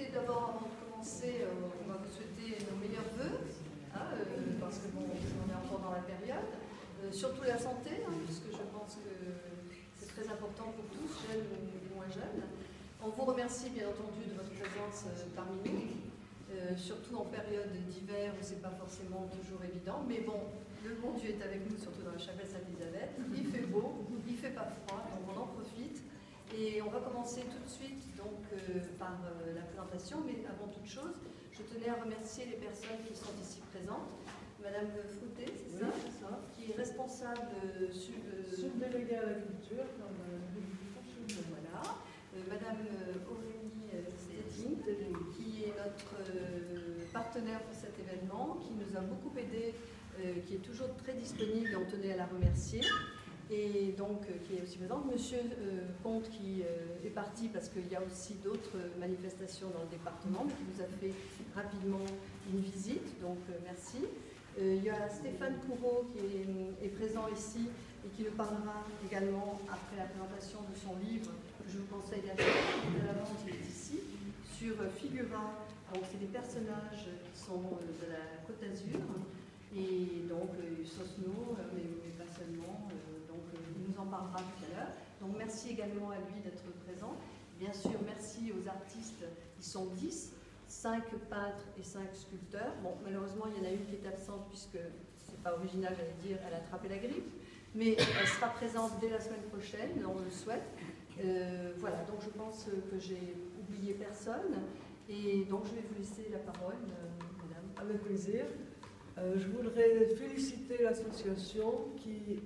écoutez, d'abord, avant de commencer, on va vous souhaiter nos meilleurs vœux, hein, parce que bon, on est encore dans la période. Surtout la santé, hein, puisque je pense que c'est très important pour tous, jeunes ou moins jeunes. On vous remercie bien entendu de votre présence parmi nous, surtout en période d'hiver où c'est pas forcément toujours évident. Mais bon, le bon Dieu est avec nous, surtout dans la chapelle Sainte-Élisabeth. Il fait beau, il fait pas froid, donc on en profite. Et on va commencer tout de suite donc, par la présentation, mais avant toute chose, je tenais à remercier les personnes qui sont ici présentes. Madame Frouté, c'est ça, qui est responsable subdéléguée à la culture, voilà. Madame Aurélie Stettin, qui est notre partenaire pour cet événement, qui nous a beaucoup aidé, qui est toujours très disponible et on tenait à la remercier. Et donc, qui est aussi présente. Monsieur Comte, qui est parti parce qu'il y a aussi d'autres manifestations dans le département, mais qui nous a fait rapidement une visite, donc merci. Il y a Stéphane Courreau qui est présent ici et qui nous parlera également après la présentation de son livre, que je vous conseille d'acheter de la vente, il est ici, sur Figura. Donc, c'est des personnages qui sont de la Côte d'Azur, et donc Sosno, mais pas seulement. Il nous en parlera tout à l'heure. Donc merci également à lui d'être présent. Bien sûr, merci aux artistes. Ils sont 10, 5 peintres et 5 sculpteurs. Bon, malheureusement, il y en a une qui est absente puisque, c'est pas original, j'allais dire, elle a attrapé la grippe. Mais elle sera présente dès la semaine prochaine, on le souhaite. Voilà, donc je pense que j'ai oublié personne. Et donc je vais vous laisser la parole, madame. Avec plaisir. Je voudrais féliciter l'association qui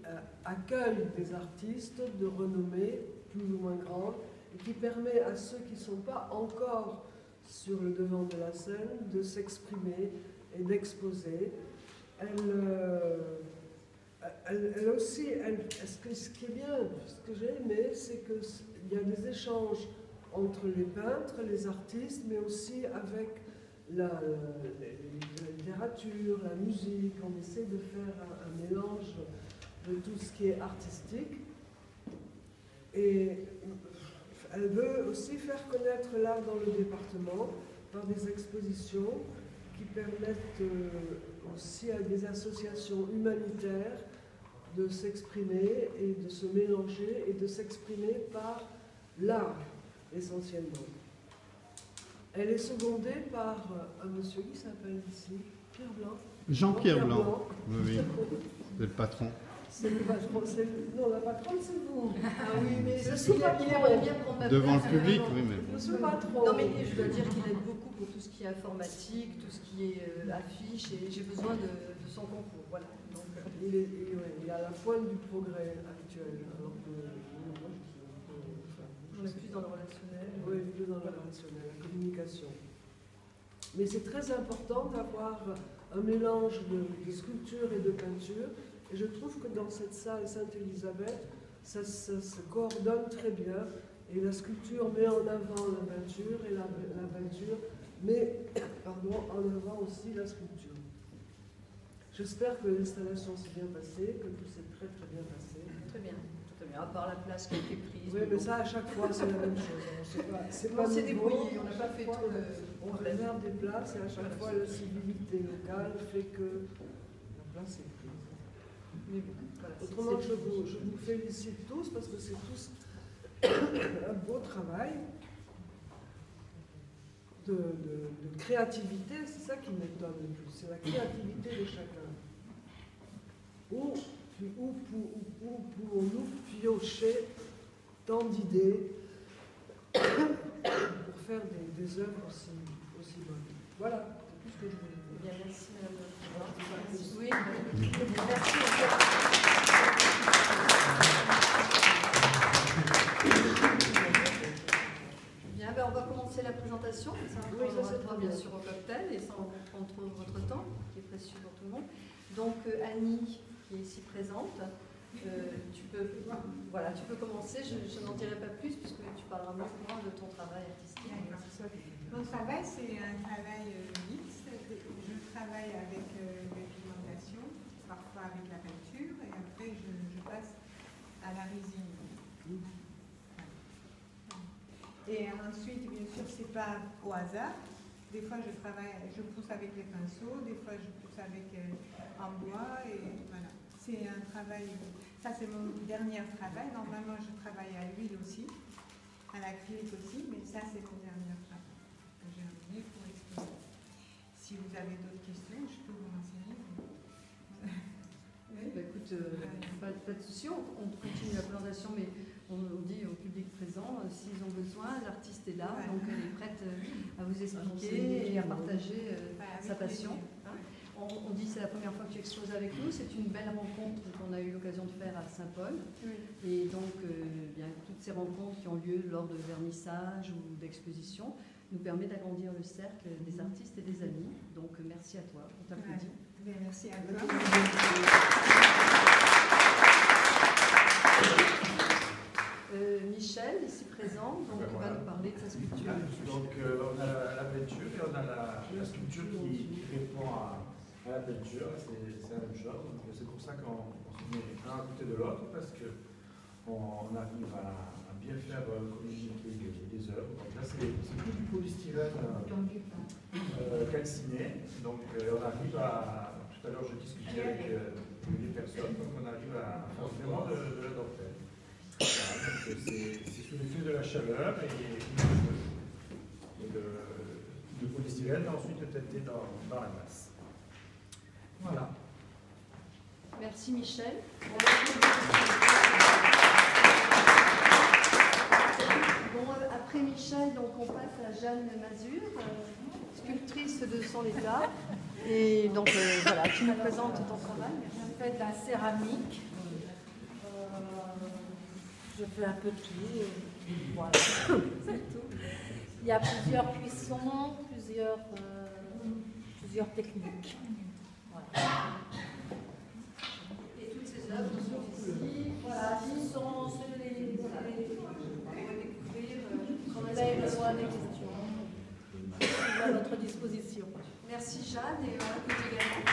accueille des artistes de renommée plus ou moins grande et qui permet à ceux qui ne sont pas encore sur le devant de la scène de s'exprimer et d'exposer. Elle aussi, ce qui est bien, ce que j'ai aimé, c'est qu'il y a des échanges entre les peintres, les artistes, mais aussi avec la littérature, la musique. On essaie de faire un mélange de tout ce qui est artistique. Et elle veut aussi faire connaître l'art dans le département par des expositions qui permettent aussi à des associations humanitaires de s'exprimer et de se mélanger et de s'exprimer par l'art essentiellement. Elle est secondée par un monsieur qui s'appelle ici Pierre Blanc. Jean-Pierre Blanc. Oui, c'est le patron. C'est le patron, non, la patronne c'est vous. Ah oui, mais je suis pas il aimerait bien prendre ma devant place, le public, non. oui, mais bon. Je suis patron. Non, mais je dois dire qu'il aide beaucoup pour tout ce qui est informatique, tout ce qui est affiche, et j'ai besoin de son concours. Voilà. Donc, il est à la pointe du progrès actuel. Alors que on est plus dans le relationnel. Oui, plus dans le relationnel, la communication. Mais c'est très important d'avoir un mélange de sculpture et de peinture. Et je trouve que dans cette salle Sainte-Élisabeth, ça se coordonne très bien. Et la sculpture met en avant la peinture et la peinture met en avant aussi la sculpture. J'espère que l'installation s'est bien passée, que tout s'est très très bien passé. Très bien, à part la place qui a été prise. Oui, mais ça à chaque fois c'est la même chose. On s'est débrouillé, on n'a pas fait trop de... On réserve des places et à chaque fois la civilité locale fait que la place est prise. Mais bon, voilà, autrement, je vous félicite tous parce que c'est tous un beau travail de créativité. C'est ça qui m'étonne le plus, c'est la créativité de chacun. Où pouvons-nous piocher tant d'idées pour faire des œuvres aussi bonnes? Voilà, c'est tout ce que je voulais dire. Bien, merci madame. Merci. Oui, merci. Bien, ben, on va commencer la présentation. Ça oui, ça c'est très bien sûr au cocktail et sans prendre trop de votre temps, qui est précieux pour tout le monde. Donc Annie, qui est ici présente, tu peux commencer. Je n'en dirai pas plus puisque tu parleras moins de ton travail artistique. Mon travail, c'est un travail mixte. Je travaille avec la pigmentation, parfois avec la peinture, et après je passe à la résine. Et ensuite, bien sûr, c'est pas au hasard. Des fois, je pousse avec les pinceaux, des fois, je pousse avec en bois, et voilà. C'est un travail, ça c'est mon dernier travail. Normalement, je travaille à l'huile aussi, à l'acrylique aussi, mais ça c'est mon dernier travail que j'ai amené pour exposer. Si vous avez d'autres questions, je peux vous renseigner. Oui, bah écoute, pas de souci, on continue la présentation, mais on dit au public présent, s'ils ont besoin, l'artiste est là, donc elle est prête à vous expliquer et à partager sa passion. On dit que c'est la première fois que tu exposes avec nous, c'est une belle rencontre qu'on a eu l'occasion de faire à Saint-Paul. Oui. Et donc, bien, toutes ces rencontres qui ont lieu lors de vernissages ou d'expositions nous permettent d'agrandir le cercle des artistes et des amis. Donc, merci à toi, on t'applaudit. Ouais. Merci à toi. Michel, ici présent, donc va nous parler de sa sculpture. Donc, on a la peinture et on a la sculpture qui répond à la peinture, c'est la même chose. C'est pour ça qu'on se met l'un à côté de l'autre, parce qu'on arrive à bien faire communiquer les œuvres. Donc là, c'est tout du polystyrène calciné. Donc on arrive à... Tout à l'heure, je discutais avec des personnes, donc on arrive à faire vraiment de la dentelle. Voilà, c'est sous l'effet de la chaleur et de polystyrène, ensuite teinté dans la masse. Voilà. Merci Michel. Bon, après Michel, donc on passe à Jeanne Mazur, sculptrice de son état. Et donc voilà, tu nous présentes ton travail. Je fais de la céramique. Je fais un peu tout. Voilà, c'est tout. Il y a plusieurs cuissons, plusieurs techniques. Voilà. Et toutes ces œuvres sont ici. Voilà, ce sont ceux les on va découvrir. Vous avez besoin des questions. Je suis à votre disposition. Merci Jeanne et on écoute également.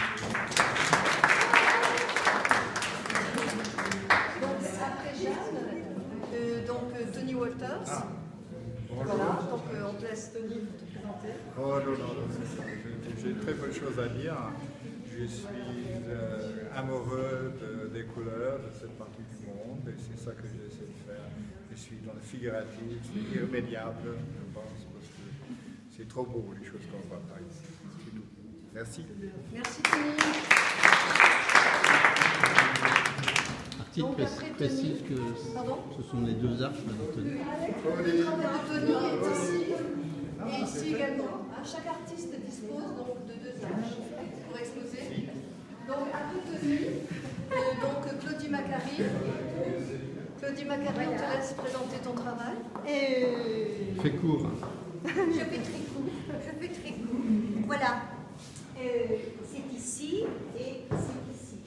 Donc après Jeanne, donc Tony Walters. Voilà, donc on te laisse Tony te présenter. Oh non, j'ai très peu de choses à dire. Je suis amoureux des couleurs de cette partie du monde et c'est ça que j'essaie de faire. Je suis dans le figuratif, c'est irrémédiable, je pense, parce que c'est trop beau les choses qu'on voit par ici. C'est tout. Merci. Merci Tony. Article précise que ce sont les deux arches de Tony. Le travail de Tony est ici et ici également. Chaque artiste dispose donc de deux arches pour exposer. Donc après Tony, donc Claudie Macari. Claudie Macari, on te laisse présenter ton travail. Fais court. Je fais très court. Voilà. C'est ici et c'est ici.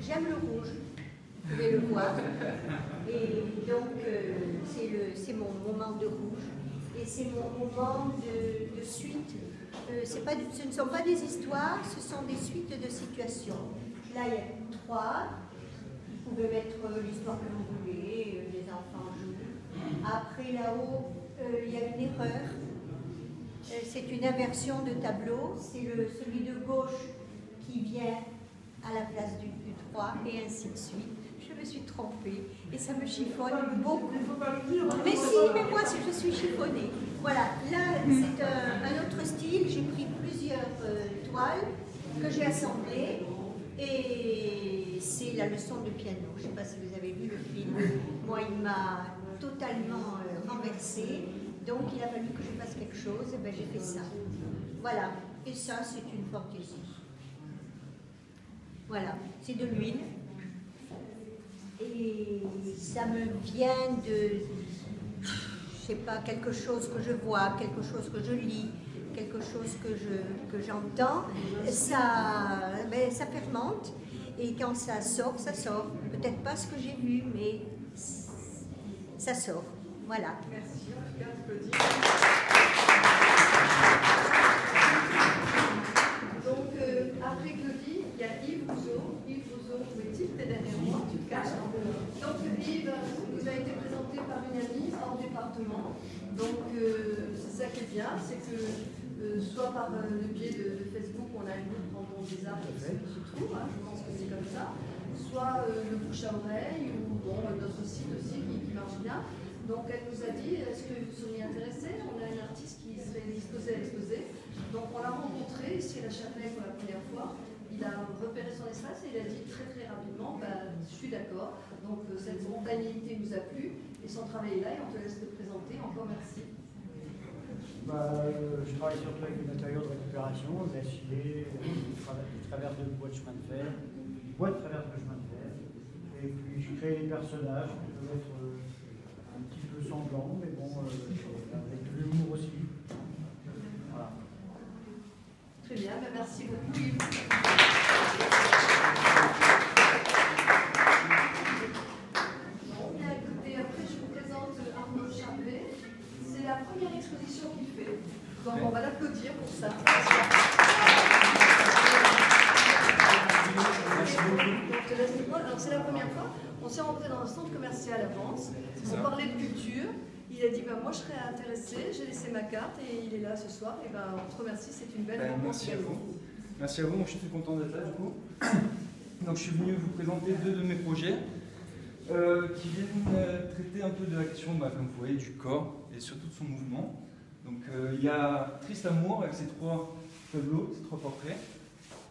J'aime le rouge. Vous pouvez le voir. Et donc, c'est mon moment de rouge. Et c'est mon moment de suite. Ce ne sont pas des histoires, ce sont des suites de situations. Là, il y a 3. Vous pouvez mettre l'histoire que vous voulez, les enfants jouent. Après, là-haut, il y a une erreur. C'est une inversion de tableau. C'est celui de gauche qui vient à la place du 3 et ainsi de suite. Je me suis trompée et ça me chiffonne beaucoup. Mais si, mais moi je suis chiffonnée. Voilà, là c'est un autre style. J'ai pris plusieurs toiles que j'ai assemblées et c'est la leçon de piano. Je ne sais pas si vous avez vu le film. Moi, il m'a totalement renversée. Donc il a fallu que je fasse quelque chose, et ben j'ai fait ça. Voilà, et ça c'est une fantaisie. Voilà, c'est de l'huile. Et ça me vient de, je sais pas, quelque chose que je vois, quelque chose que je lis, quelque chose que j'entends. Ça fermente. Et quand ça sort, ça sort. Peut-être pas ce que j'ai vu, mais ça sort. Voilà. Merci, en tout cas, Claudie. Donc, après Claudie, il y a Yves Rousseau. Yves Rousseau, où est-il? T'es derrière moi, tu te caches. Donc, Yves nous a été présenté par une amie hors département. Donc, c'est ça qui c'est bien, c'est que soit par le biais de Facebook, on a un groupe Rendons des Arts qui se trouve, hein, je pense que c'est comme ça, soit le bouche à oreille, ou bon, notre site aussi qui marche bien. Donc elle nous a dit, est-ce que vous seriez intéressés? On a un artiste qui serait disposé à exposer. Donc on l'a rencontré ici à la Chapelle pour la première fois. Il a repéré son espace et il a dit très rapidement, je suis d'accord. Donc cette spontanéité nous a plu et son travail est là et on te laisse te présenter. Encore merci. Je travaille surtout avec des matériaux de récupération, d'acier, des traverses de bois de chemin de fer, et puis je crée des personnages qui peuvent être un petit peu sanglants, mais bon, avec de l'humour aussi. Voilà. Très bien, merci beaucoup. Écoutez, après je vous présente Arnaud Charbet. C'est la première exposition qu'il fait. Donc on va l'applaudir pour ça. Alors c'est la première fois. On s'est rencontrés dans un centre commercial à Vence. On parlait de culture. Il a dit moi je serais intéressé. J'ai laissé ma carte et il est là ce soir. Et on te remercie. C'est une belle rencontre. Merci à vous. Merci à vous. Moi je suis très content d'être là du coup. Donc je suis venu vous présenter deux de mes projets. Qui viennent traiter un peu de la question, comme vous voyez, du corps et surtout de son mouvement. Donc il y a Triste Amour avec ces trois tableaux, ces trois portraits.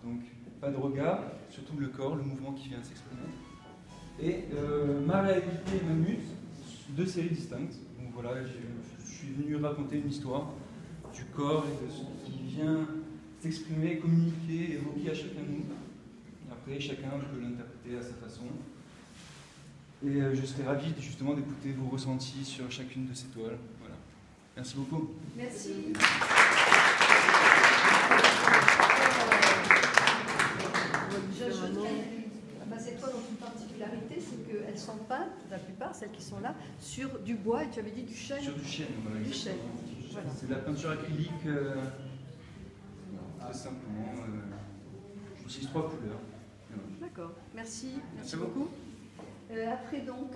Donc pas de regard, surtout le corps, le mouvement qui vient s'exprimer. Et Ma réalité et ma muse, deux séries distinctes. Donc voilà, je suis venu raconter une histoire du corps et de ce qui vient s'exprimer, communiquer, évoquer à chacun de nous. Et après, chacun peut l'interpréter à sa façon. Et je serais ravi justement d'écouter vos ressentis sur chacune de ces toiles. Voilà. Merci beaucoup. Merci. Ces toiles ont une particularité, c'est qu'elles sont peintes, la plupart, celles qui sont là, sur du bois, et tu avais dit du chêne. Sur du chêne, voilà. Du chêne. Voilà. C'est de la peinture acrylique, très simplement. J'utilise trois couleurs. D'accord, merci. Merci beaucoup. Après donc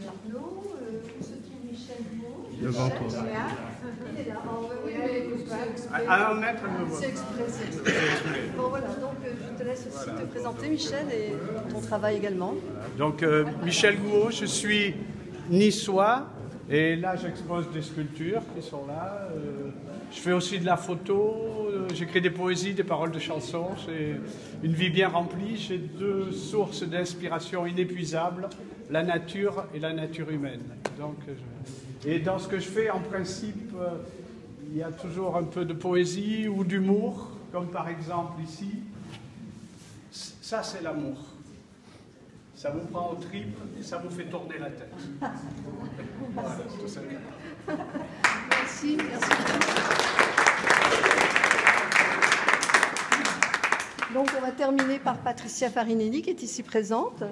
Arnaud, où se trouve Michel Beau? Devant toi. Il est là. Oui, mais c'est exprès. Bon voilà, donc je te laisse aussi te présenter Michel et ton travail également. Donc Michel Gouault, je suis niçois et là j'expose des sculptures qui sont là. Je fais aussi de la photo, j'écris des poésies, des paroles de chansons. J'ai une vie bien remplie, j'ai deux sources d'inspiration inépuisables, la nature et la nature humaine. Donc, et dans ce que je fais, en principe, il y a toujours un peu de poésie ou d'humour, comme par exemple ici. Ça, c'est l'amour. Ça vous prend aux tripes et ça vous fait tourner la tête. Voilà, tout ça. Merci, merci. Donc on va terminer par Patricia Farinelli qui est ici présente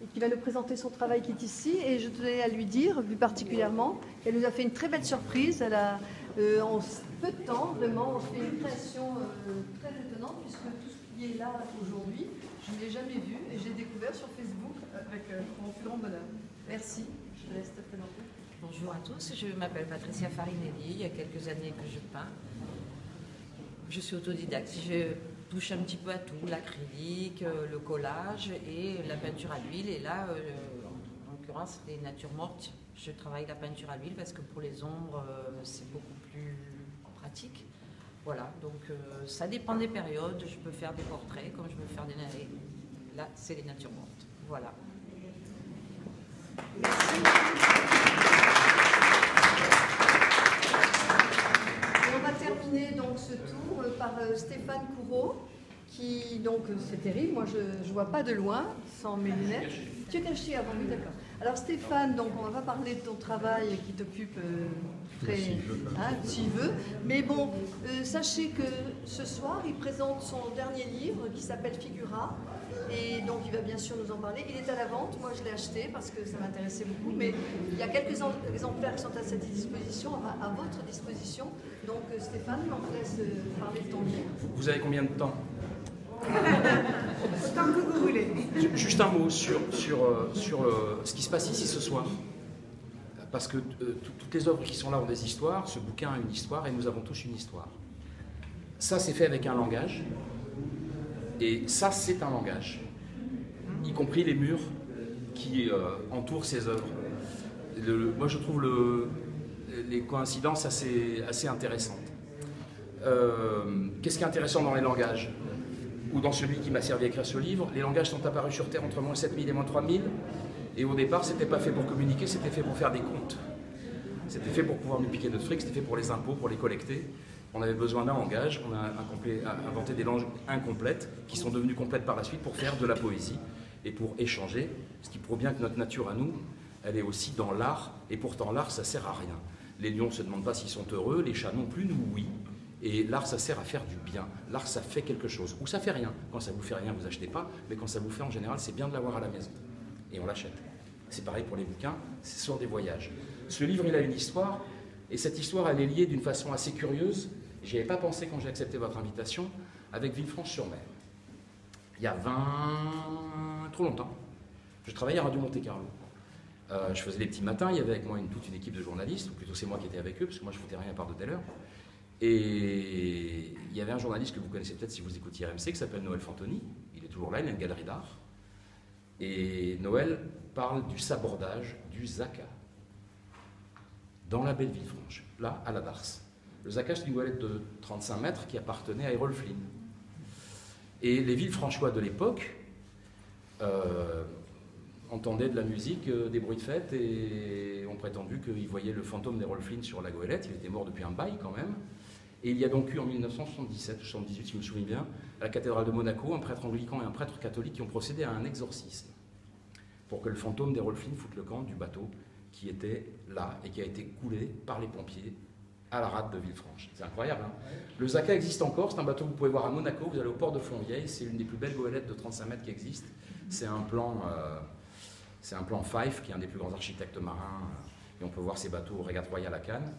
et qui va nous présenter son travail qui est ici. Et je tenais à lui dire, plus particulièrement, qu'elle nous a fait une très belle surprise. Elle a, en peu de temps, vraiment, on fait une création très étonnante puisque tout ce qui est là aujourd'hui, je ne l'ai jamais vu et j'ai découvert sur Facebook avec mon plus grand bonheur. Merci, je te laisse te présenter. Bonjour à tous, je m'appelle Patricia Farinelli, il y a quelques années que je peins. Je suis autodidacte, je touche un petit peu à tout, l'acrylique, le collage et la peinture à l'huile. Et là, en l'occurrence, les natures mortes, je travaille la peinture à l'huile parce que pour les ombres, c'est beaucoup plus pratique. Voilà, donc ça dépend des périodes, je peux faire des portraits comme je peux faire des navets. Là, c'est les natures mortes. Voilà. Merci. On va terminer donc ce tour par Stéphane Coureau, qui donc c'est terrible, moi je ne vois pas de loin sans mes lunettes. Tu es caché avant, oui d'accord. Alors Stéphane, donc on va pas parler de ton travail qui t'occupe très, s'il veut, mais bon, sachez que ce soir il présente son dernier livre qui s'appelle Figura. Et donc il va bien sûr nous en parler. Il est à la vente, moi je l'ai acheté parce que ça m'intéressait beaucoup, mais il y a quelques exemplaires qui sont à cette disposition, à votre disposition. Donc Stéphane, on te laisse parler de ton livre. Vous avez combien de temps? Autant que vous voulez. Juste un mot sur ce qui se passe ici ce soir. parce que toutes les œuvres qui sont là ont des histoires, ce bouquin a une histoire et nous avons tous une histoire. Ça, c'est fait avec un langage, et ça, c'est un langage, y compris les murs qui entourent ces œuvres. Moi, je trouve les coïncidences assez intéressantes. Qu'est-ce qui est intéressant dans les langages, ou dans celui qui m'a servi à écrire ce livre? Les langages sont apparus sur Terre entre moins 7000 et moins 3000, et au départ, c'était pas fait pour communiquer, c'était fait pour faire des comptes. C'était fait pour pouvoir nous piquer notre fric, c'était fait pour les impôts, pour les collecter. On avait besoin d'un langage, on a inventé des langues incomplètes, qui sont devenues complètes par la suite pour faire de la poésie et pour échanger, ce qui prouve bien que notre nature à nous, elle est aussi dans l'art, et pourtant l'art, ça sert à rien. Les lions ne se demandent pas s'ils sont heureux, les chats non plus, nous oui. Et l'art, ça sert à faire du bien. L'art, ça fait quelque chose. Ou ça fait rien. Quand ça vous fait rien, vous achetez pas, mais quand ça vous fait, en général, c'est bien de l'avoir à la maison. Et on l'achète. C'est pareil pour les bouquins, ce sont des voyages. Ce livre, il a une histoire, et cette histoire, elle est liée d'une façon assez curieuse. J'y avais pas pensé quand j'ai accepté votre invitation, avec Villefranche-sur-Mer. Il y a trop longtemps, je travaillais à Radio Monte-Carlo. Je faisais les petits matins, il y avait avec moi toute une équipe de journalistes, ou plutôt c'est moi qui étais avec eux, parce que moi je ne foutais rien à part de telle heure. Et il y avait un journaliste que vous connaissez peut-être si vous écoutiez RMC, qui s'appelle Noël Fantoni. Il est toujours là, il a une galerie d'art. Et Noël parle du sabordage du Zaka, dans la baie de Villefranche, là, à la Darse. Le Zaka, c'est une goélette de 35 mètres qui appartenait à Errol Flynn. Et les Villefranchois de l'époque entendaient de la musique, des bruits de fête, et ont prétendu qu'ils voyaient le fantôme d'Errol Flynn sur la goélette. Il était mort depuis un bail quand même. Et il y a donc eu en 1977 ou 1978, si je me souviens bien, à la cathédrale de Monaco, un prêtre anglican et un prêtre catholique qui ont procédé à un exorcisme pour que le fantôme d'Errol Flynn foute le camp du bateau qui était là et qui a été coulé par les pompiers à la rade de Villefranche. C'est incroyable, hein? Le Zaka existe encore, c'est un bateau que vous pouvez voir à Monaco, vous allez au port de Fontvieille, c'est l'une des plus belles goélettes de 35 mètres qui existent. C'est un plan Fife, qui est un des plus grands architectes marins, et on peut voir ces bateaux au Régate Royale à Cannes.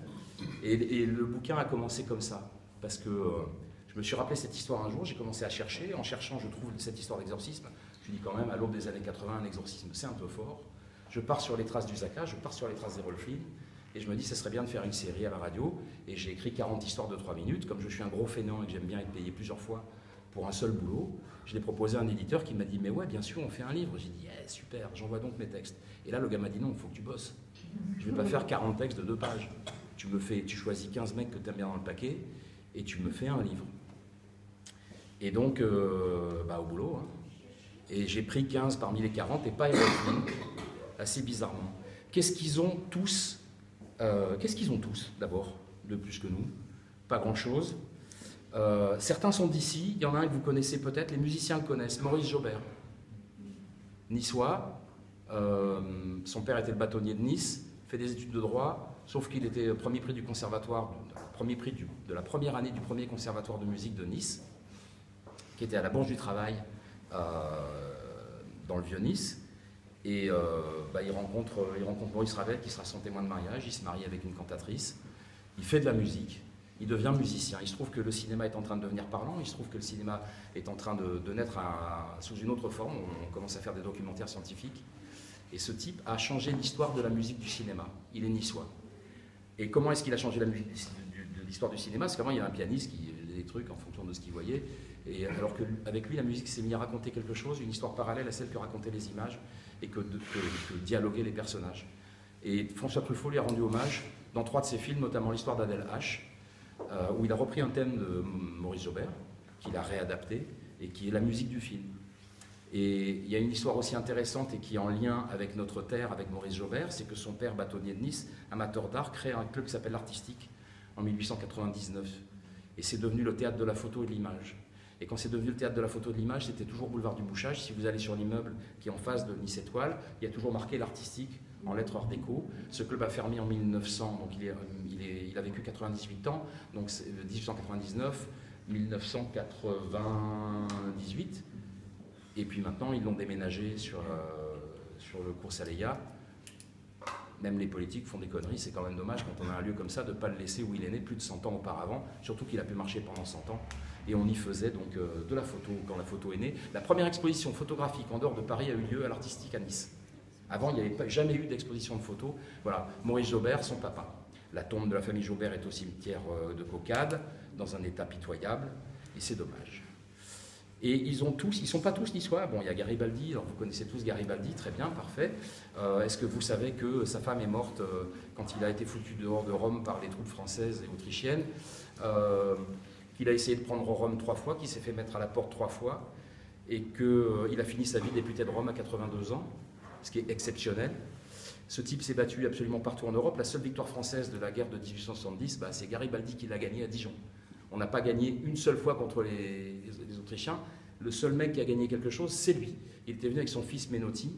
Et le bouquin a commencé comme ça, parce que je me suis rappelé cette histoire un jour, j'ai commencé à chercher, en cherchant je trouve cette histoire d'exorcisme, je dis quand même, à l'aube des années 80, un exorcisme c'est un peu fort. Je pars sur les traces du Zaka, je pars sur les traces d'Errol Flynn, et je me dis, ça serait bien de faire une série à la radio, et j'ai écrit 40 histoires de 3 minutes, comme je suis un gros fainéant et que j'aime bien être payé plusieurs fois pour un seul boulot, je l'ai proposé à un éditeur qui m'a dit, mais ouais, bien sûr, on fait un livre. J'ai dit, yeah, super, j'envoie donc mes textes. Et là, le gars m'a dit, non, il faut que tu bosses. Je ne vais pas faire 40 textes de 2 pages. Tu choisis 15 mecs que tu aimes bien dans le paquet, et tu me fais un livre. Et donc, au boulot, hein. Et j'ai pris 15 parmi les 40, et pas Errol Flynn, assez bizarrement. Qu'est-ce qu'ils ont tous, d'abord, de plus que nous? Pas grand-chose. Certains sont d'ici, il y en a un que vous connaissez peut-être, les musiciens le connaissent, Maurice Jobert, niçois, son père était le bâtonnier de Nice, fait des études de droit, sauf qu'il était premier prix du conservatoire, premier prix de la première année du premier conservatoire de musique de Nice, qui était à la Bourse du Travail, dans le Vieux-Nice, et il rencontre Maurice Ravel, qui sera son témoin de mariage, il se marie avec une cantatrice, il fait de la musique, il devient musicien. Il se trouve que le cinéma est en train de devenir parlant, il se trouve que le cinéma est en train de naître sous une autre forme, on commence à faire des documentaires scientifiques, et ce type a changé l'histoire de la musique du cinéma. Il est niçois. Et comment est-ce qu'il a changé l'histoire du cinéma? Parce qu'avant, il y avait un pianiste qui faisait des trucs en fonction de ce qu'il voyait, et alors qu'avec lui, la musique s'est mise à raconter quelque chose, une histoire parallèle à celle que racontaient les images, et que dialoguaient les personnages. Et François Truffaut lui a rendu hommage dans 3 de ses films, notamment l'histoire d'Adèle H, où il a repris un thème de Maurice Jobert, qu'il a réadapté, et qui est la musique du film. Et il y a une histoire aussi intéressante et qui est en lien avec notre terre, avec Maurice Jobert, c'est que son père, bâtonnier de Nice, amateur d'art, crée un club qui s'appelle l'Artistique en 1899. Et c'est devenu le théâtre de la photo et de l'image. Et quand c'est devenu le théâtre de la photo et de l'image, c'était toujours boulevard du Bouchage. Si vous allez sur l'immeuble qui est en face de Nice Étoile, il y a toujours marqué l'Artistique en lettres art déco. Ce club a fermé en 1900, donc il a vécu 98 ans, donc c'est 1899, 1998. Et puis maintenant, ils l'ont déménagé sur le cours Saleya. Même les politiques font des conneries, c'est quand même dommage quand on a un lieu comme ça de ne pas le laisser où il est né plus de 100 ans auparavant, surtout qu'il a pu marcher pendant 100 ans. Et on y faisait donc de la photo quand la photo est née. La première exposition photographique en dehors de Paris a eu lieu à l'Artistique à Nice. Avant, il n'y avait jamais eu d'exposition de photos. Voilà, Maurice Jaubert, son papa. La tombe de la famille Jaubert est au cimetière de Caucade, dans un état pitoyable, et c'est dommage. Et ils sont pas tous niçois. Bon, il y a Garibaldi, alors vous connaissez tous Garibaldi, très bien, parfait. Est-ce que vous savez que sa femme est morte quand il a été foutu dehors de Rome par les troupes françaises et autrichiennes, qu'il a essayé de prendre Rome 3 fois, qu'il s'est fait mettre à la porte 3 fois, et qu'il a fini sa vie député de Rome à 82 ans, ce qui est exceptionnel. Ce type s'est battu absolument partout en Europe. La seule victoire française de la guerre de 1870, c'est Garibaldi qui l'a gagnée à Dijon. On n'a pas gagné une seule fois contre les Autrichiens. Le seul mec qui a gagné quelque chose, c'est lui. Il était venu avec son fils Menotti.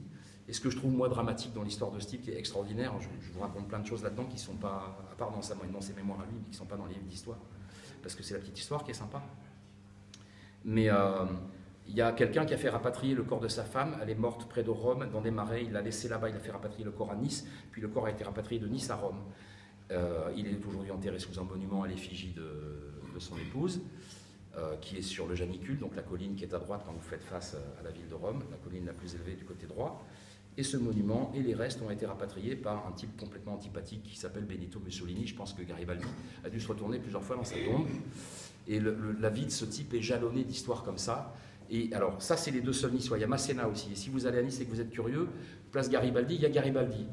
Et ce que je trouve, moi, dramatique dans l'histoire de ce type, qui est extraordinaire, je vous raconte plein de choses là-dedans qui ne sont pas, à part dans ses mémoires à lui, mais qui ne sont pas dans les livres d'histoire. Parce que c'est la petite histoire qui est sympa. Mais il y a quelqu'un qui a fait rapatrier le corps de sa femme. Elle est morte près de Rome, dans des marais. Il l'a laissé là-bas, il a fait rapatrier le corps à Nice. Puis le corps a été rapatrié de Nice à Rome. Il est aujourd'hui enterré sous un monument à l'effigie de son épouse, qui est sur le Janicule, donc la colline qui est à droite quand vous faites face à la ville de Rome, la colline la plus élevée du côté droit. Et ce monument et les restes ont été rapatriés par un type complètement antipathique qui s'appelle Benito Mussolini. Je pense que Garibaldi a dû se retourner plusieurs fois dans sa tombe. Et la vie de ce type est jalonnée d'histoires comme ça. Et alors, ça, c'est les deux seuls niçois. Il y a Masséna aussi. Et si vous allez à Nice et que vous êtes curieux, place Garibaldi, il y a Garibaldi.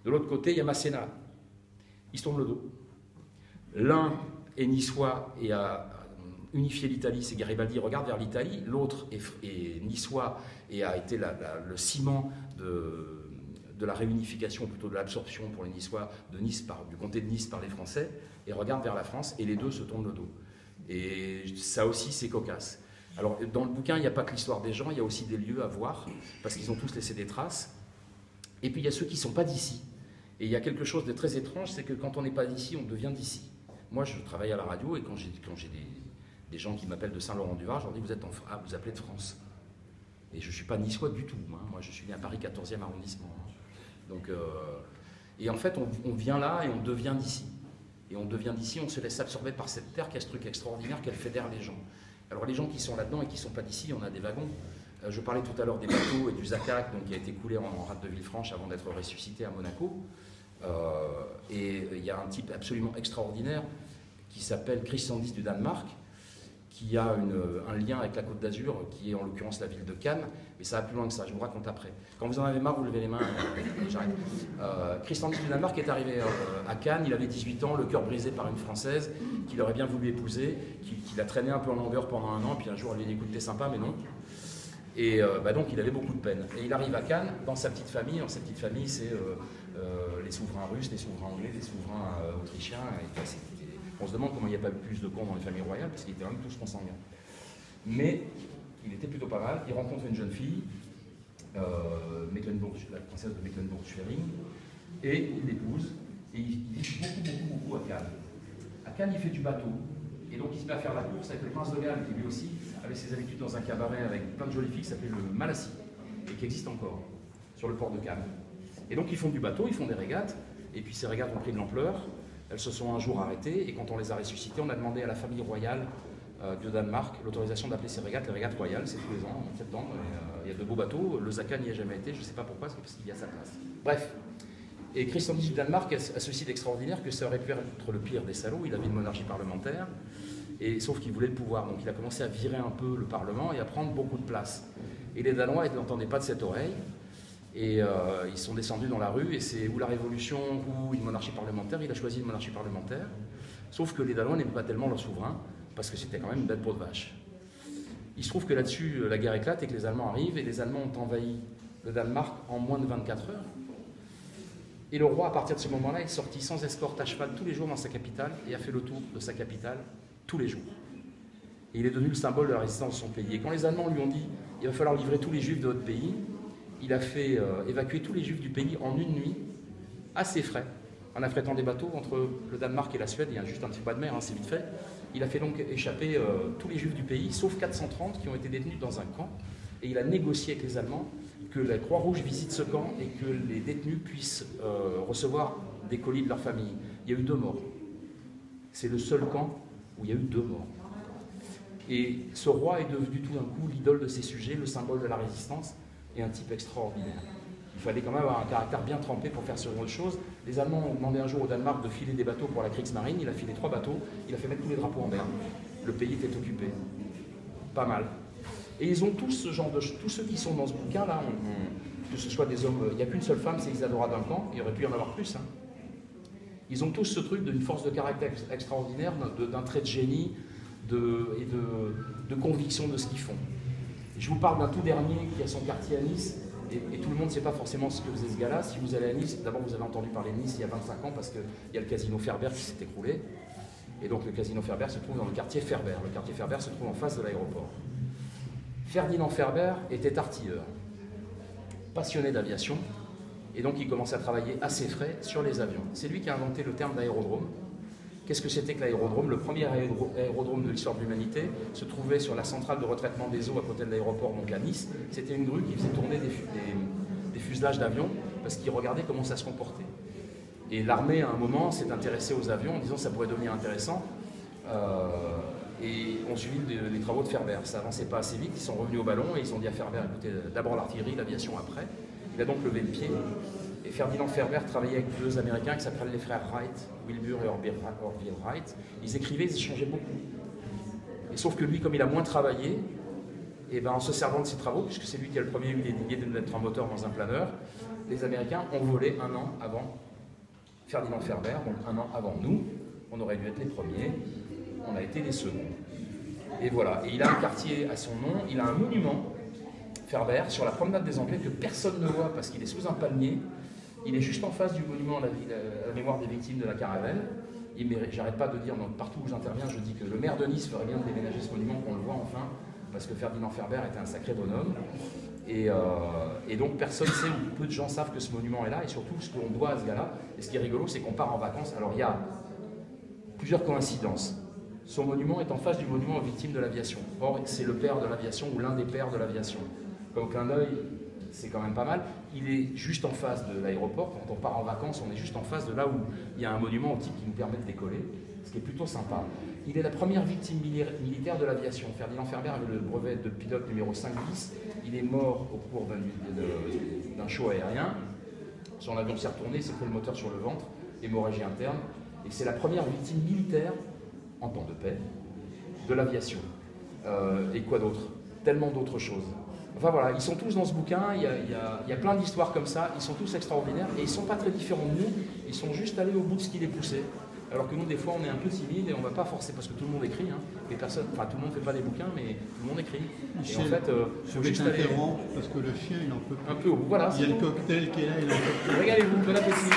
De l'autre côté, il y a Masséna. Ils se tournent le dos. L'un est niçois et a unifié l'Italie, c'est Garibaldi, regarde vers l'Italie. L'autre est niçois et a été le ciment de la réunification, plutôt de l'absorption pour les Niçois de Nice du comté de Nice par les Français, et regarde vers la France, et les deux se tournent le dos. Et ça aussi, c'est cocasse. Alors, dans le bouquin, il n'y a pas que l'histoire des gens, il y a aussi des lieux à voir, parce qu'ils ont tous laissé des traces. Et puis, il y a ceux qui ne sont pas d'ici. Et il y a quelque chose de très étrange, c'est que quand on n'est pas d'ici, on devient d'ici. Moi, je travaille à la radio, et quand j'ai des gens qui m'appellent de Saint-Laurent-du-Var, je leur dis, vous appelez de France. Et je ne suis pas niçois du tout. Hein. Moi, je suis né à Paris 14e arrondissement. Donc, et en fait, on vient là et on devient d'ici. Et on devient d'ici, on se laisse absorber par cette terre qui a ce truc extraordinaire qu'elle fédère les gens. Alors les gens qui sont là-dedans et qui ne sont pas d'ici, on a des wagons. Je parlais tout à l'heure des bateaux et du Zacac, donc, qui a été coulé en rade de Villefranche avant d'être ressuscité à Monaco. Et il y a un type absolument extraordinaire qui s'appelle Christian Dies du Danemark, qui a un lien avec la Côte d'Azur, qui est en l'occurrence la ville de Cannes, mais ça va plus loin que ça, je vous raconte après. Quand vous en avez marre, vous levez les mains, j'arrête. Christian Dies du Danemark est arrivé à Cannes, il avait 18 ans, le cœur brisé par une Française, qu'il aurait bien voulu épouser, qui l'a traîné un peu en longueur pendant un an, puis un jour elle lui a dit, écoute, t'es sympa, mais non. Et donc il avait beaucoup de peine. Et il arrive à Cannes, dans sa petite famille, c'est les souverains russes, les souverains anglais, les souverains autrichiens, et on se demande comment il n'y a pas eu plus de cons dans les familles royales, parce qu'ils étaient même tous consanguins. Mais il était plutôt pas mal. Il rencontre une jeune fille, la princesse de Mecklenburg-Schwerin, et il l'épouse. Et il vit beaucoup à Cannes. À Cannes, il fait du bateau. Et donc, il se met à faire la course avec le prince de Galles, qui lui aussi avait ses habitudes dans un cabaret avec plein de jolies filles, qui s'appelait le Malassis, et qui existe encore, sur le port de Cannes. Et donc, ils font du bateau, ils font des régates, et puis ces régates ont pris de l'ampleur. Elles se sont un jour arrêtées, et quand on les a ressuscitées, on a demandé à la famille royale de Danemark l'autorisation d'appeler ces régates les régates royales. C'est tous les ans, en septembre. Il y a de beaux bateaux. Le Zaca n'y a jamais été, je ne sais pas pourquoi, parce qu'il y a sa place. Bref. Et Christian Dies du Danemark a ceci d'extraordinaire que ça aurait pu être le pire des salauds. Il avait une monarchie parlementaire, sauf qu'il voulait le pouvoir. Donc il a commencé à virer un peu le Parlement et à prendre beaucoup de place. Et les Danois n'entendaient pas de cette oreille. Et ils sont descendus dans la rue, et c'est ou la Révolution ou une monarchie parlementaire. Il a choisi une monarchie parlementaire, sauf que les Danois n'aimaient pas tellement leur souverain, parce que c'était quand même une bête peau de vache. Il se trouve que là-dessus, la guerre éclate et que les Allemands arrivent, et les Allemands ont envahi le Danemark en moins de 24 heures. Et le roi, à partir de ce moment-là, est sorti sans escorte à cheval tous les jours dans sa capitale, et a fait le tour de sa capitale tous les jours. Et il est devenu le symbole de la résistance de son pays. Et quand les Allemands lui ont dit « il va falloir livrer tous les Juifs de votre pays », il a fait évacuer tous les Juifs du pays en une nuit, à ses frais, en affrétant des bateaux entre le Danemark et la Suède. Il y a juste un petit pas de mer, hein, c'est vite fait. Il a fait donc échapper tous les Juifs du pays, sauf 430 qui ont été détenus dans un camp. Et il a négocié avec les Allemands que la Croix-Rouge visite ce camp et que les détenus puissent recevoir des colis de leur famille. Il y a eu 2 morts. C'est le seul camp où il y a eu 2 morts. Et ce roi est devenu tout d'un coup l'idole de ses sujets, le symbole de la résistance, et un type extraordinaire. Il fallait quand même avoir un caractère bien trempé pour faire ce genre de choses. Les Allemands ont demandé un jour au Danemark de filer des bateaux pour la Kriegsmarine. Il a filé 3 bateaux, il a fait mettre tous les drapeaux en mer. Le pays était occupé. Pas mal. Et ils ont tous ce genre de choses. Tous ceux qui sont dans ce bouquin-là, que ce soit des hommes... Il n'y a qu'une seule femme, c'est Isadora Duncan. Il aurait pu y en avoir plus. Hein. Ils ont tous ce truc d'une force de caractère extraordinaire, d'un trait de génie et de conviction de ce qu'ils font. Je vous parle d'un tout dernier qui a son quartier à Nice. Et tout le monde ne sait pas forcément ce que faisait ce gars-là. Si vous allez à Nice, d'abord vous avez entendu parler de Nice il y a 25 ans parce qu'il y a le casino Ferber qui s'est écroulé. Et donc le casino Ferber se trouve dans le quartier Ferber. Le quartier Ferber se trouve en face de l'aéroport. Ferdinand Ferber était artilleur, passionné d'aviation, et donc il commence à travailler à ses frais sur les avions. C'est lui qui a inventé le terme d'aérodrome. Qu'est-ce que c'était que l'aérodrome? Le premier aérodrome de l'histoire de l'humanité se trouvait sur la centrale de retraitement des eaux à côté de l'aéroport, donc à Nice. C'était une grue qui faisait tourner des fuselages d'avions parce qu'ils regardaient comment ça se comportait. Et l'armée, à un moment, s'est intéressée aux avions en disant que ça pourrait devenir intéressant. Et on suivi les travaux de Ferber. Ça n'avançait pas assez vite, ils sont revenus au ballon et ils ont dit à Ferber, écoutez, d'abord l'artillerie, l'aviation après. Il a donc levé le pied. Et Ferdinand Ferber travaillait avec 2 Américains qui s'appellent les frères Wright, Wilbur et Orville Wright. Ils écrivaient, ils échangeaient beaucoup. Et sauf que lui, comme il a moins travaillé, et ben, en se servant de ses travaux, puisque c'est lui qui a le premier eu l'idée de mettre un moteur dans un planeur, les Américains ont volé 1 an avant Ferdinand Ferber, donc 1 an avant nous. On aurait dû être les premiers, on a été les seconds. Et voilà, et il a un quartier à son nom, il a un monument, Ferber, sur la promenade des Anglais, que personne ne voit parce qu'il est sous un palmier. Il est juste en face du monument à la mémoire des victimes de la Caravelle. J'arrête pas de dire, donc, partout où j'interviens, je dis que le maire de Nice ferait bien de déménager ce monument, qu'on le voit enfin, parce que Ferdinand Ferber était un sacré bonhomme. Et donc personne ne sait, ou peu de gens savent que ce monument est là, et surtout ce qu'on doit à ce gars-là. Et ce qui est rigolo, c'est qu'on part en vacances. Alors il y a plusieurs coïncidences. Son monument est en face du monument aux victimes de l'aviation. Or, c'est le père de l'aviation, ou l'un des pères de l'aviation. Comme clin d'œil, c'est quand même pas mal. Il est juste en face de l'aéroport. Quand on part en vacances, on est juste en face de là où il y a un monument au type qui nous permet de décoller, ce qui est plutôt sympa. Il est la première victime militaire de l'aviation. Ferdinand Ferber avait le brevet de pilote numéro 510. Il est mort au cours d'un show aérien. Son avion s'est retourné, s'est pris le moteur sur le ventre, hémorragie interne. Et c'est la première victime militaire, en temps de paix, de l'aviation. Et quoi d'autre? Tellement d'autres choses. Enfin voilà, ils sont tous dans ce bouquin, il y a plein d'histoires comme ça, ils sont tous extraordinaires, et ils ne sont pas très différents de nous, ils sont juste allés au bout de ce qui les poussait. Alors que nous, des fois, on est un peu timide et on ne va pas forcer, parce que tout le monde écrit, hein, et personne, enfin tout le monde ne fait pas des bouquins, mais tout le monde écrit. Michel, et en fait, je vais t'interrompre parce que le chien, il en peut plus. Un peu au bout, voilà. Il y a le cocktail qui est là, il en peut plus. Régalez-vous, bon appétit.